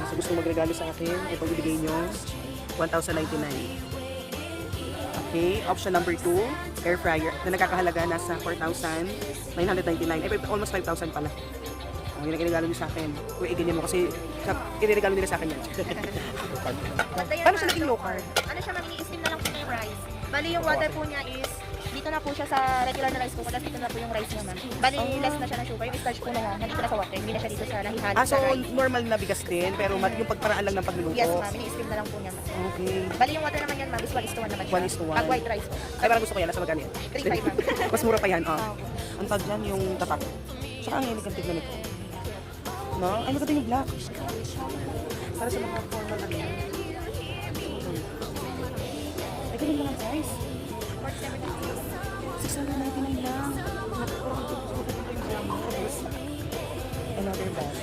So gusto magregalo sa akin, ito bibigay nyo, 1,099. Okay, option number 2, air fryer, na nagkakahalaga nasa 4,999. Almost 5,000 pala. Yung nagregalo nyo sa akin. Kung i-ganyan mo kasi i-regalo nila sa akin yan. Paano siya naging low carb? Ano siya, ma'am, i-steam na lang po niya yung rice. Bali yung water po niya is, dito na po siya sa regular na rice cooker, tapos dito na po yung rice niya, ma'am. Bali, less na siya ng sugar. Yung starch po na yan, nandito na sa water. Hindi na siya dito sa nahihalo So sa rice. normal na bigas din, pero yung pagparaan lang ng pagluluto. Yes, ma'am. I-steam na lang po niya, ma'am. Okay. Bali yung water naman yan, ma'am, is 1:1 naman siya. 1:1. Pag white rice po. Ay, parang gusto ko yan. Nasa magkano yan? 3.5, ma'am. Mas mura pa yan, oh. Opo. Ang tag dyan, yung tatak. Saka ang elegant tignan nito. No? Ay, maganda yung black. Para sa mga formal na yan. Ay, ganun lang ang price. 699 lang. Another bag.